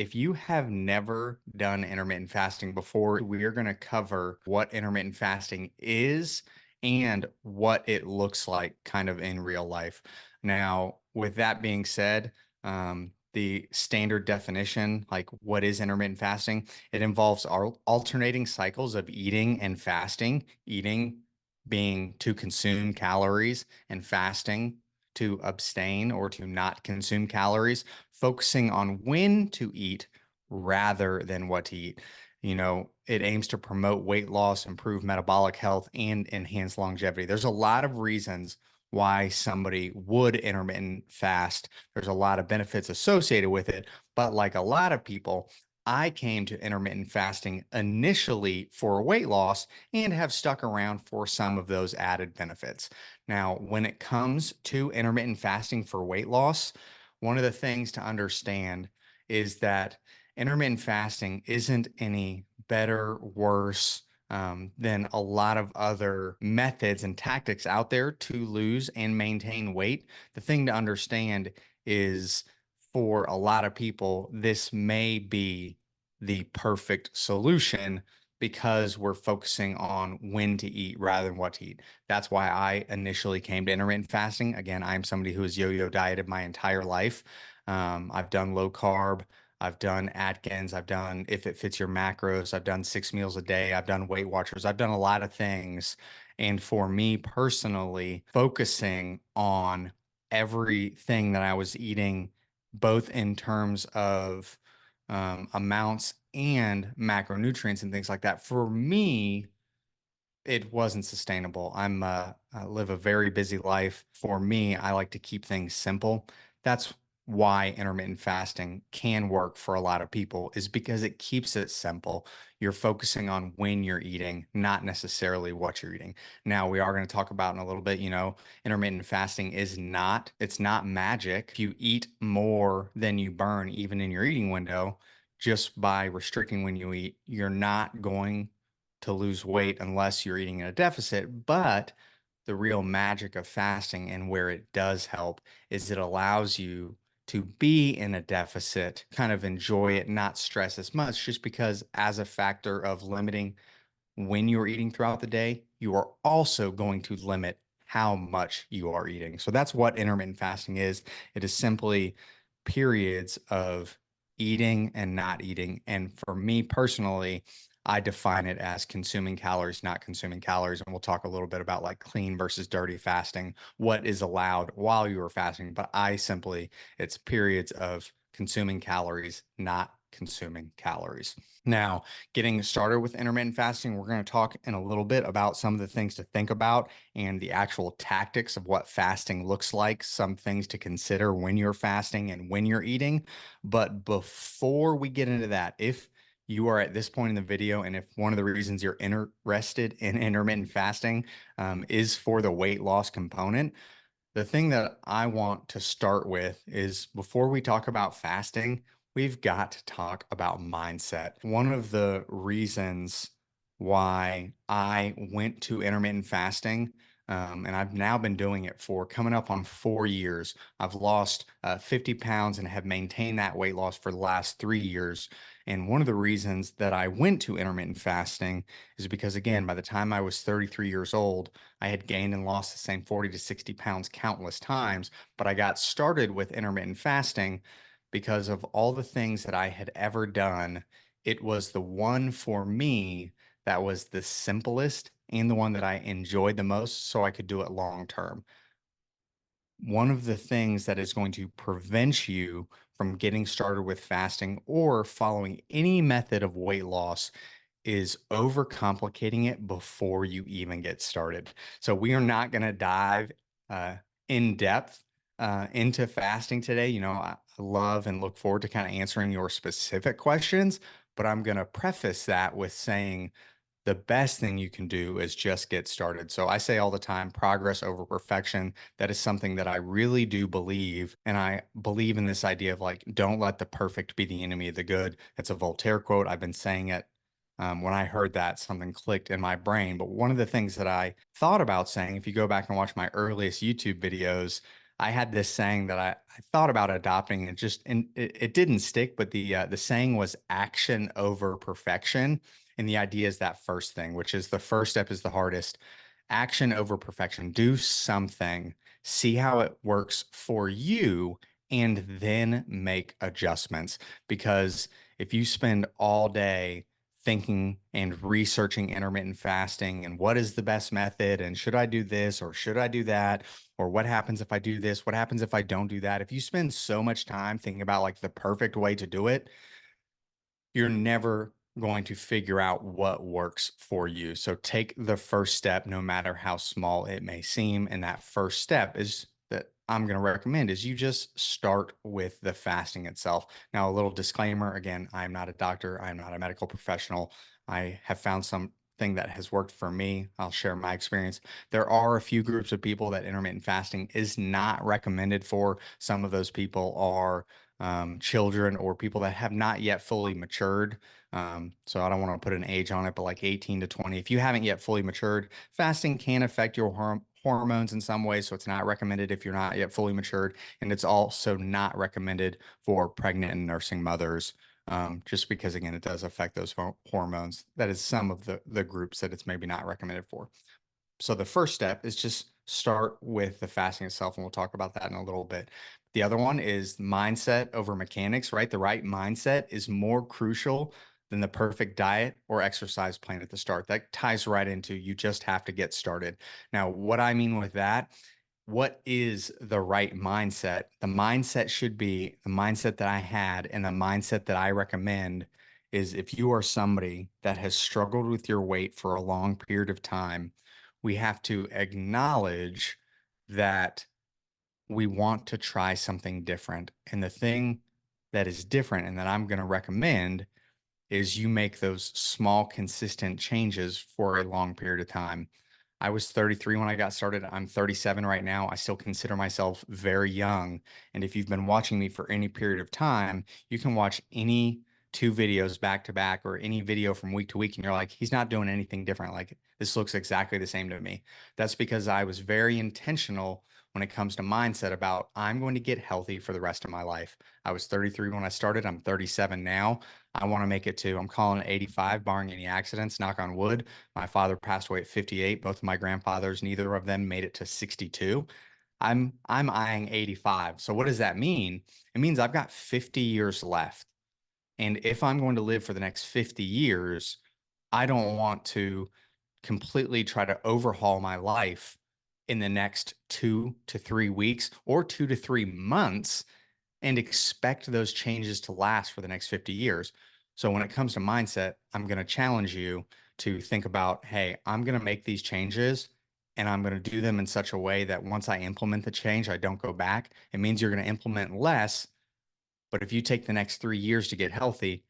If you have never done intermittent fasting before, we are going to cover what intermittent fasting is and what it looks like kind of in real life. Now, with that being said, the standard definition, like what is intermittent fasting? It involves alternating cycles of eating and fasting, eating being to consume calories and fasting to abstain or to not consume calories, focusing on when to eat rather than what to eat. It aims to promote weight loss, improve metabolic health, and enhance longevity. There's a lot of reasons why somebody would intermittent fast. There's a lot of benefits associated with it, but like a lot of people, I came to intermittent fasting initially for weight loss and have stuck around for some of those added benefits. Now, when it comes to intermittent fasting for weight loss, one of the things to understand is that intermittent fasting isn't any better, worse, than a lot of other methods and tactics out there to lose and maintain weight. The thing to understand is for a lot of people, this may be the perfect solution because we're focusing on when to eat rather than what to eat. That's why I initially came to intermittent fasting. Again, I'm somebody who has yo-yo dieted my entire life. I've done low carb. I've done Atkins. I've done if it fits your macros. I've done 6 meals a day. I've done Weight Watchers. I've done a lot of things. And for me personally, focusing on everything that I was eating, both in terms of amounts and macronutrients and things like that, for me, it wasn't sustainable. I live a very busy life. For me, I like to keep things simple. That's why intermittent fasting can work for a lot of people is because it keeps it simple. You're focusing on when you're eating, not necessarily what you're eating. Now, we are going to talk about in a little bit, intermittent fasting it's not magic. If you eat more than you burn, even in your eating window, just by restricting when you eat, you're not going to lose weight unless you're eating in a deficit. But the real magic of fasting and where it does help is it allows you to be in a deficit, kind of enjoy it, not stress as much, just because as a factor of limiting when you're eating throughout the day, you are also going to limit how much you are eating. So that's what intermittent fasting is. It is simply periods of eating and not eating. And for me personally, I define it as consuming calories, not consuming calories. And we'll talk a little bit about like clean versus dirty fasting, what is allowed while you are fasting. But it's periods of consuming calories, not consuming calories. Now, getting started with intermittent fasting, we're going to talk in a little bit about some of the things to think about and the actual tactics of what fasting looks like, some things to consider when you're fasting and when you're eating. But before we get into that, if you are at this point in the video, and if one of the reasons you're interested in intermittent fasting is for the weight loss component, the thing that I want to start with is before we talk about fasting, we've got to talk about mindset. One of the reasons why I went to intermittent fasting, and I've now been doing it for coming up on 4 years. I've lost 50 pounds and have maintained that weight loss for the last 3 years. And one of the reasons that I went to intermittent fasting is because, again, by the time I was 33 years old, I had gained and lost the same 40 to 60 pounds countless times, but I got started with intermittent fasting because of all the things that I had ever done. It was the one for me that was the simplest and the one that I enjoyed the most, so I could do it long term. One of the things that is going to prevent you from getting started with fasting or following any method of weight loss is overcomplicating it before you even get started. So we are not going to dive uh, in depth into fasting today. I love and look forward to kind of answering your specific questions, but I'm going to preface that with saying the best thing you can do is just get started. So I say all the time, progress over perfection. That is something that I really do believe. And I believe in this idea of like, don't let the perfect be the enemy of the good. That's a Voltaire quote. I've been saying it. When I heard that, something clicked in my brain. But one of the things that I thought about saying, if you go back and watch my earliest YouTube videos, I had this saying that I thought about adopting and it didn't stick, but the saying was action over perfection. And the idea is that first thing, which is the first step is the hardest. Action over perfection. Do something, see how it works for you, and then make adjustments. Because if you spend all day thinking and researching intermittent fasting and what is the best method and should I do this or should I do that or what happens if I do this, what happens if I don't do that, if you spend so much time thinking about like the perfect way to do it, you're never going to figure out what works for you. So take the first step, no matter how small it may seem. And that first step is that I'm going to recommend is you just start with the fasting itself. Now, a little disclaimer again, I'm not a doctor, I'm not a medical professional. I have found something that has worked for me. I'll share my experience. There are a few groups of people that intermittent fasting is not recommended for. Some of those people are children or people that have not yet fully matured. So I don't want to put an age on it, but like 18 to 20. If you haven't yet fully matured, fasting can affect your hormones in some ways. So it's not recommended if you're not yet fully matured. And it's also not recommended for pregnant and nursing mothers. Just because again, it does affect those hormones. That is some of the groups that it's maybe not recommended for. So the first step is just start with the fasting itself, and we'll talk about that in a little bit. The other one is mindset over mechanics, right? The right mindset is more crucial than the perfect diet or exercise plan at the start. That ties right into you just have to get started. Now, what I mean with that, what is the right mindset? The mindset should be the mindset that I had and the mindset that I recommend is if you are somebody that has struggled with your weight for a long period of time, we have to acknowledge that we want to try something different. And the thing that is different and that I'm going to recommend is you make those small, consistent changes for a long period of time. I was 33 when I got started. I'm 37 right now. I still consider myself very young. And if you've been watching me for any period of time, you can watch any two videos back to back or any video from week to week, and you're like, he's not doing anything different. Like, this looks exactly the same to me. That's because I was very intentional when it comes to mindset about I'm going to get healthy for the rest of my life. I was 33 when I started. I'm 37 now. I want to make it to, I'm calling it 85, barring any accidents, knock on wood. My father passed away at 58. Both of my grandfathers, neither of them made it to 62. I'm eyeing 85. So what does that mean? It means I've got 50 years left. And if I'm going to live for the next 50 years, I don't want to completely try to overhaul my life in the next 2 to 3 weeks or 2 to 3 months and expect those changes to last for the next 50 years. So when it comes to mindset, I'm going to challenge you to think about, hey, I'm going to make these changes and I'm going to do them in such a way that once I implement the change, I don't go back. It means you're going to implement less. But if you take the next 3 years to get healthy,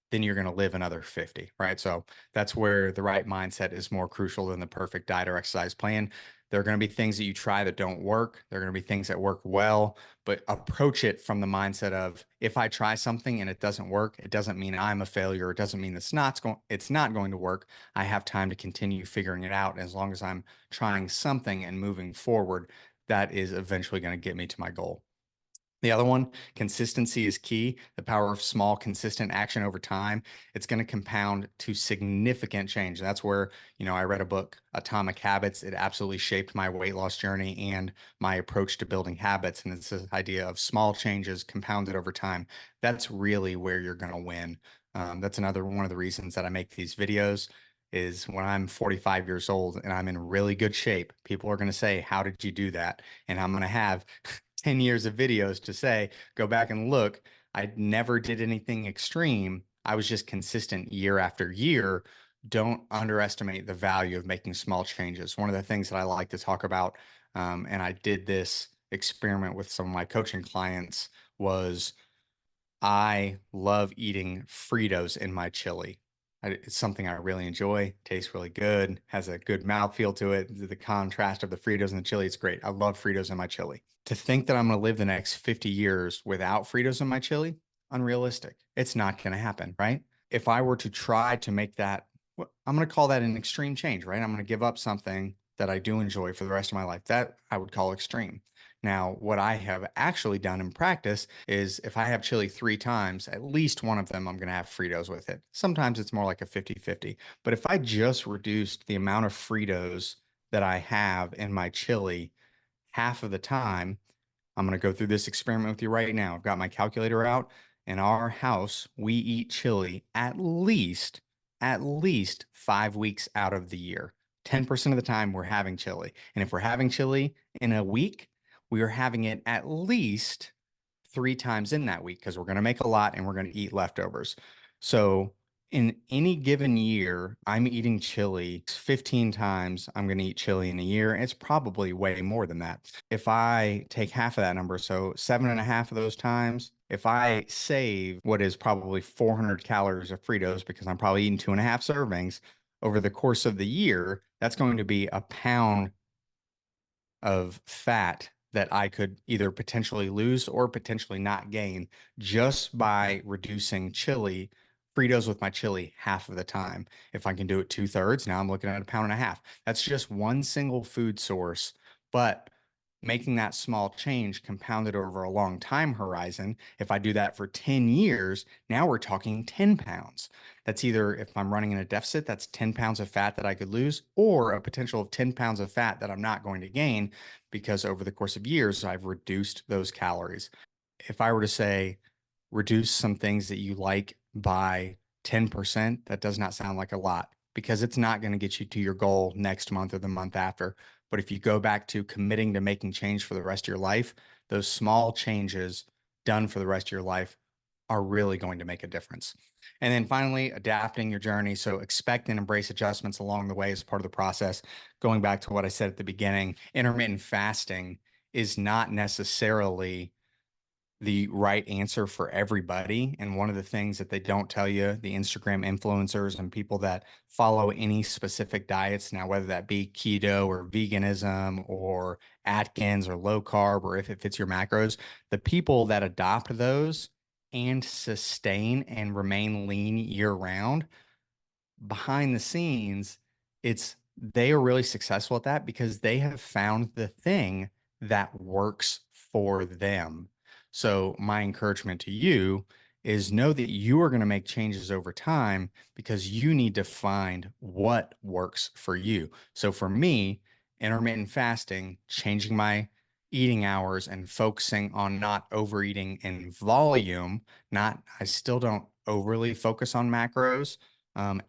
then you're going to live another 50, right? So that's where the right mindset is more crucial than the perfect diet or exercise plan. There are going to be things that you try that don't work. There are going to be things that work well, but approach it from the mindset of if I try something and it doesn't work, it doesn't mean I'm a failure. It doesn't mean it's not going to work. I have time to continue figuring it out. And as long as I'm trying something and moving forward, that is eventually going to get me to my goal. The other one, consistency is key. The power of small, consistent action over time. It's going to compound to significant change. That's where, I read a book, Atomic Habits. It absolutely shaped my weight loss journey and my approach to building habits. And it's this idea of small changes compounded over time. That's really where you're going to win. That's another one of the reasons that I make these videos is when I'm 45 years old and I'm in really good shape, people are going to say, how did you do that? And I'm going to have 10 years of videos to say, go back and look. I never did anything extreme. I was just consistent year after year. Don't underestimate the value of making small changes. One of the things that I like to talk about, and I did this experiment with some of my coaching clients, was I love eating Fritos in my chili. It's something I really enjoy. Tastes really good. Has a good mouthfeel to it. The contrast of the Fritos and the chili, it's great. I love Fritos in my chili. To think that I'm going to live the next 50 years without Fritos in my chili, unrealistic. It's not going to happen, right? If I were to try to make that, I'm going to call that an extreme change, right? I'm going to give up something that I do enjoy for the rest of my life. That I would call extreme. Now, what I have actually done in practice is if I have chili 3 times, at least one of them I'm going to have Fritos with it. Sometimes it's more like a 50-50. But if I just reduced the amount of Fritos that I have in my chili half of the time, I'm going to go through this experiment with you right now. I've got my calculator out. In our house, we eat chili at least 5 weeks out of the year. 10% of the time we're having chili. And if we're having chili in a week, we are having it at least 3 times in that week because we're going to make a lot and we're going to eat leftovers. So in any given year, I'm eating chili 15 times. I'm going to eat chili in a year. It's probably way more than that. If I take half of that number, so 7.5 of those times, if I save what is probably 400 calories of Fritos because I'm probably eating 2.5 servings over the course of the year, that's going to be a pound of fat that I could either potentially lose or potentially not gain just by reducing chili, Fritos with my chili half of the time. If I can do it 2/3, now I'm looking at a pound and a half. That's just one single food source, but making that small change compounded over a long time horizon. If I do that for 10 years, now we're talking 10 pounds. That's either if I'm running in a deficit, that's 10 pounds of fat that I could lose, or a potential of 10 pounds of fat that I'm not going to gain because over the course of years, I've reduced those calories. If I were to say reduce some things that you like by 10%, that does not sound like a lot because it's not going to get you to your goal next month or the month after. But if you go back to committing to making change for the rest of your life, those small changes done for the rest of your life are really going to make a difference. And then finally, adapting your journey. So expect and embrace adjustments along the way as part of the process. Going back to what I said at the beginning, intermittent fasting is not necessarily the right answer for everybody. And one of the things that they don't tell you, the Instagram influencers and people that follow any specific diets, now whether that be keto or veganism or Atkins or low carb, or if it fits your macros, the people that adopt those and sustain and remain lean year round, behind the scenes, it's they are really successful at that because they have found the thing that works for them. So my encouragement to you is know that you are going to make changes over time because you need to find what works for you. So for me, intermittent fasting, changing my eating hours and focusing on not overeating in volume, not I still don't overly focus on macros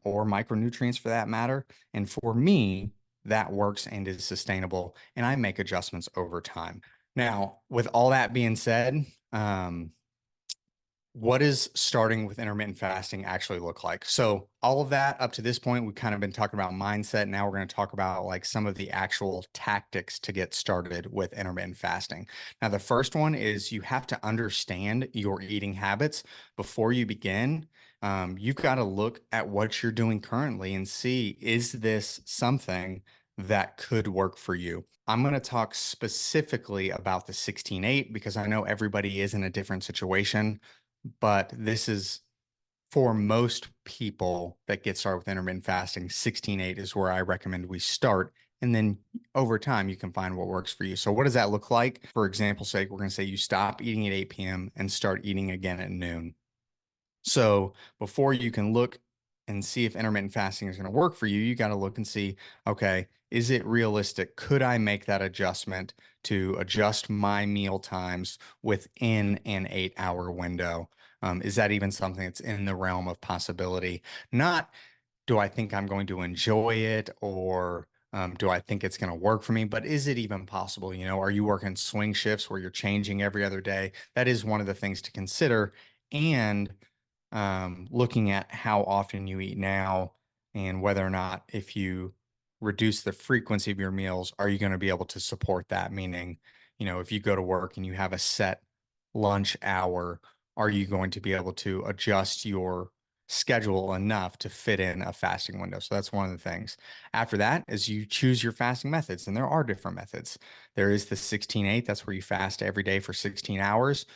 or micronutrients for that matter. And for me, that works and is sustainable, and I make adjustments over time. Now, with all that being said, what does starting with intermittent fasting actually look like? So, all of that up to this point, we've kind of been talking about mindset. Now, we're going to talk about like some of the actual tactics to get started with intermittent fasting. Now, the first one is you have to understand your eating habits before you begin. You've got to look at what you're doing currently and see, is this something that could work for you? I'm going to talk specifically about the 16/8 because I know everybody is in a different situation, but this is for most people that get started with intermittent fasting. 16/8 is where I recommend we start. And then over time, you can find what works for you. So, what does that look like? For example's sake, we're going to say you stop eating at 8 p.m. and start eating again at noon. So before you can look and see if intermittent fasting is going to work for you, you got to look and see, okay, is it realistic? Could I make that adjustment to adjust my meal times within an 8 hour window? Is that even something that's in the realm of possibility? Not do I think I'm going to enjoy it or do I think it's going to work for me? But is it even possible? You know, are you working swing shifts where you're changing every other day? That is one of the things to consider. And looking at how often you eat now and whether or not if you reduce the frequency of your meals, are you going to be able to support that? Meaning, you know, if you go to work and you have a set lunch hour, are you going to be able to adjust your schedule enough to fit in a fasting window? So that's one of the things. After that is you choose your fasting methods, and there are different methods. There is the 16/8, that's where you fast every day for 16 hours.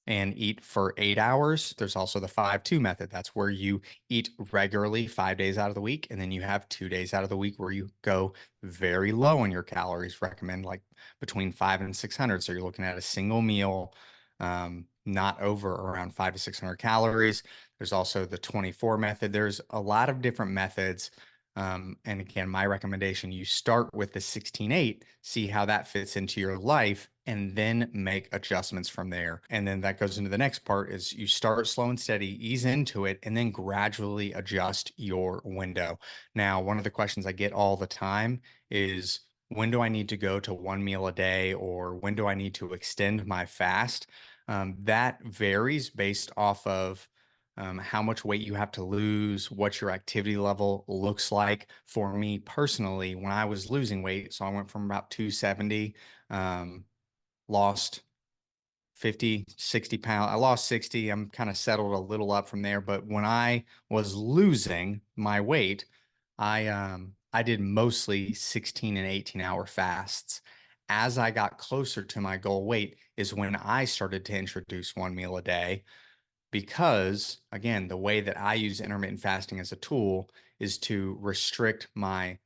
and eat for 8 hours. There's also the 5-2 method. That's where you eat regularly 5 days out of the week, and then you have 2 days out of the week where you go very low in your calories. Recommend like between 5 and 600. So you're looking at a single meal, not over around 5 to 600 calories. There's also the 24 method. There's a lot of different methods. And again, my recommendation, you start with the 16-8, see how that fits into your life, and then make adjustments from there. And then that goes into the next part is you start slow and steady, ease into it, and then gradually adjust your window. Now, one of the questions I get all the time is, when do I need to go to one meal a day, or when do I need to extend my fast? That varies based off of how much weight you have to lose, what your activity level looks like. For me personally, when I was losing weight, so I went from about 270, lost 50, 60 pounds. I lost 60. I'm kind of settled a little up from there. But when I was losing my weight, I did mostly 16 and 18-hour fasts. As I got closer to my goal weight is when I started to introduce one meal a day, because again, the way that I use intermittent fasting as a tool is to restrict my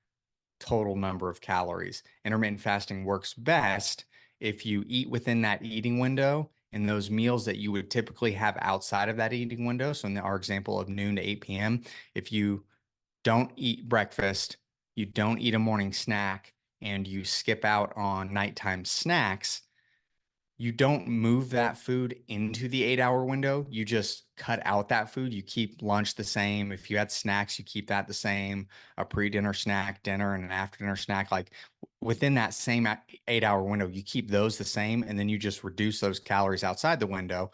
total number of calories. Intermittent fasting works best if you eat within that eating window, and those meals that you would typically have outside of that eating window. So in our example of noon to 8 p.m., if you don't eat breakfast, you don't eat a morning snack, and you skip out on nighttime snacks, you don't move that food into the 8 hour window. You just cut out that food. You keep lunch the same. If you had snacks, you keep that the same. A pre-dinner snack, dinner, and an after dinner snack, like within that same 8 hour window, you keep those the same. And then you just reduce those calories outside the window.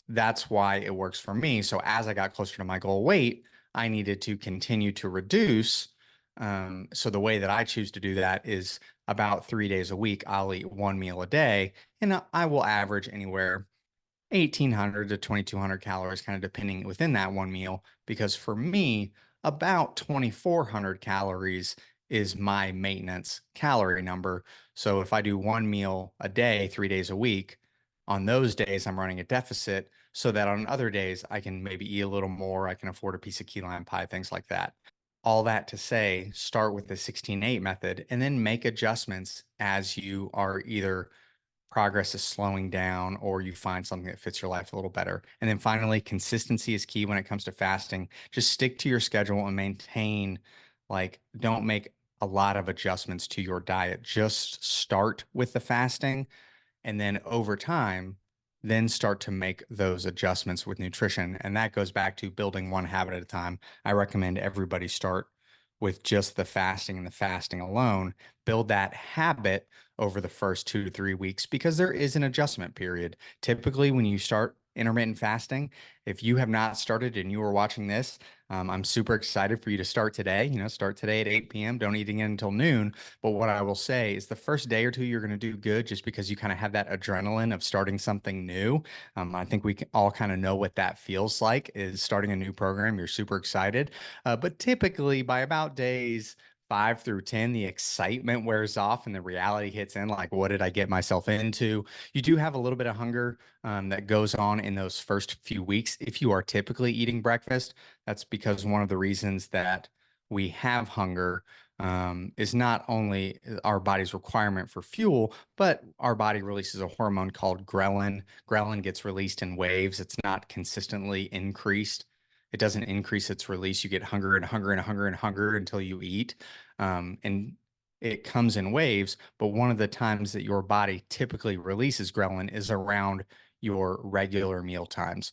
That's why it works for me. So as I got closer to my goal weight, I needed to continue to reduce. So the way that I choose to do that is about 3 days a week, I'll eat one meal a day, and I will average anywhere 1,800 to 2,200 calories, kind of depending within that one meal. Because for me, about 2,400 calories is my maintenance calorie number. So if I do one meal a day, 3 days a week, on those days I'm running a deficit, so that on other days I can maybe eat a little more. I can afford a piece of key lime pie, things like that. All that to say, start with the 16-8 method and then make adjustments as you are either progress is slowing down or you find something that fits your life a little better. And then finally, consistency is key when it comes to fasting. Just stick to your schedule and maintain, like, don't make a lot of adjustments to your diet. Just start with the fasting, and then over time, then start to make those adjustments with nutrition. And that goes back to building one habit at a time. I recommend everybody start with just the fasting and the fasting alone. Build that habit over the first 2 to 3 weeks, because there is an adjustment period. Typically, when you start intermittent fasting, if you have not started and you are watching this, I'm super excited for you to start today. Start today at 8 p.m. Don't eat again until noon. But what I will say is the first day or two, you're going to do good just because you kind of have that adrenaline of starting something new. I think we can all kind of know what that feels like, is starting a new program. You're super excited. But typically by about days 5 through 10, the excitement wears off and the reality hits in, like, what did I get myself into? You do have a little bit of hunger that goes on in those first few weeks. If you are typically eating breakfast, that's because one of the reasons that we have hunger is not only our body's requirement for fuel, but our body releases a hormone called ghrelin. Ghrelin gets released in waves. It's not consistently increased. It doesn't increase its release. You get hunger and hunger and hunger and hunger until you eat. And it comes in waves, but one of the times that your body typically releases ghrelin is around your regular meal times.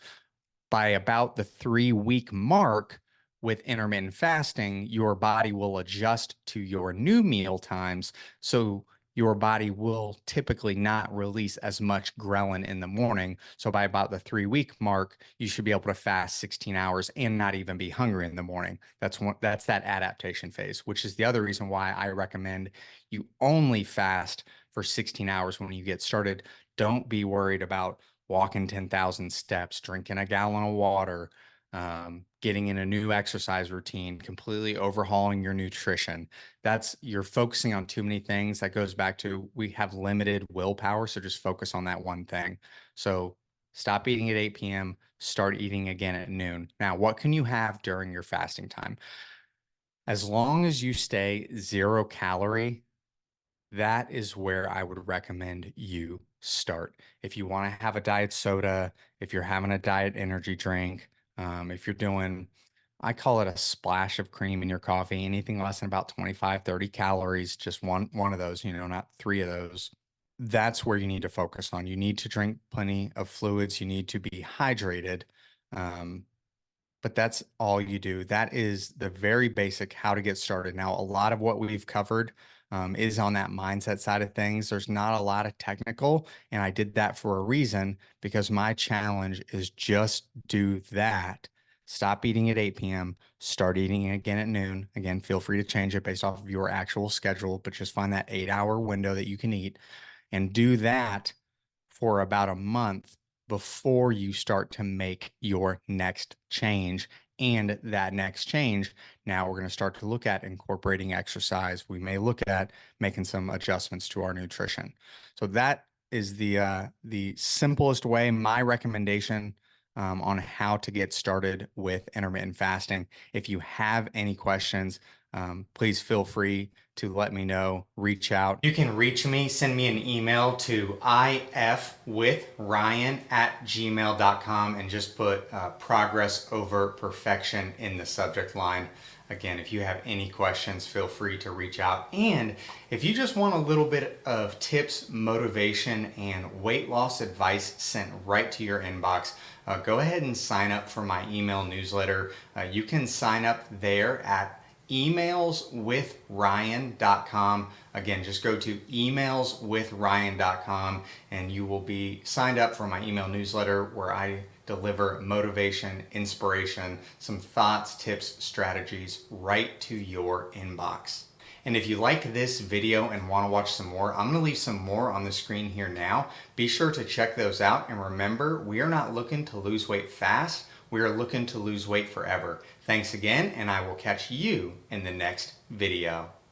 By about the 3 week mark with intermittent fasting, your body will adjust to your new meal times. So your body will typically not release as much ghrelin in the morning. So by about the 3 week mark, you should be able to fast 16 hours and not even be hungry in the morning. That's that adaptation phase, which is the other reason why I recommend you only fast for 16 hours when you get started. Don't be worried about walking 10,000 steps, drinking a gallon of water, getting in a new exercise routine, completely overhauling your nutrition. You're focusing on too many things. That goes back to, we have limited willpower. So just focus on that one thing. So Stop eating at 8 p.m., start eating again at noon. Now, what can you have during your fasting time? As long as you stay 0 calorie, that is where I would recommend you start. If you want to have a diet soda, if you're having a diet energy drink, if you're doing, I call it a splash of cream in your coffee, anything less than about 25, 30 calories, just one of those, not three of those. That's where you need to focus on. You need to drink plenty of fluids. You need to be hydrated. Um, but that's all you do. That is the very basic how to get started. Now, a lot of what we've covered is on that mindset side of things. There's not a lot of technical, and I did that for a reason because my challenge is just do that. Stop eating at 8 p.m., start eating again at noon. Again, feel free to change it based off of your actual schedule, but just find that 8 hour window that you can eat and do that for about a month before you start to make your next change. And that next change, now we're going to start to look at incorporating exercise. We may look at making some adjustments to our nutrition. So that is the simplest way, my recommendation on how to get started with intermittent fasting. If you have any questions, please feel free to let me know, reach out. You can reach me, send me an email to ifwithryan@gmail.com and just put progress over perfection in the subject line. Again, if you have any questions, feel free to reach out. And if you just want a little bit of tips, motivation, and weight loss advice sent right to your inbox, go ahead and sign up for my email newsletter. You can sign up there at emailswithryan.com. Again, just go to emailswithryan.com and you will be signed up for my email newsletter where I deliver motivation, inspiration, some thoughts, tips, strategies right to your inbox. And if you like this video and want to watch some more, I'm going to leave some more on the screen here now. Be sure to check those out. And remember, we are not looking to lose weight fast. We are looking to lose weight forever. Thanks again, and I will catch you in the next video.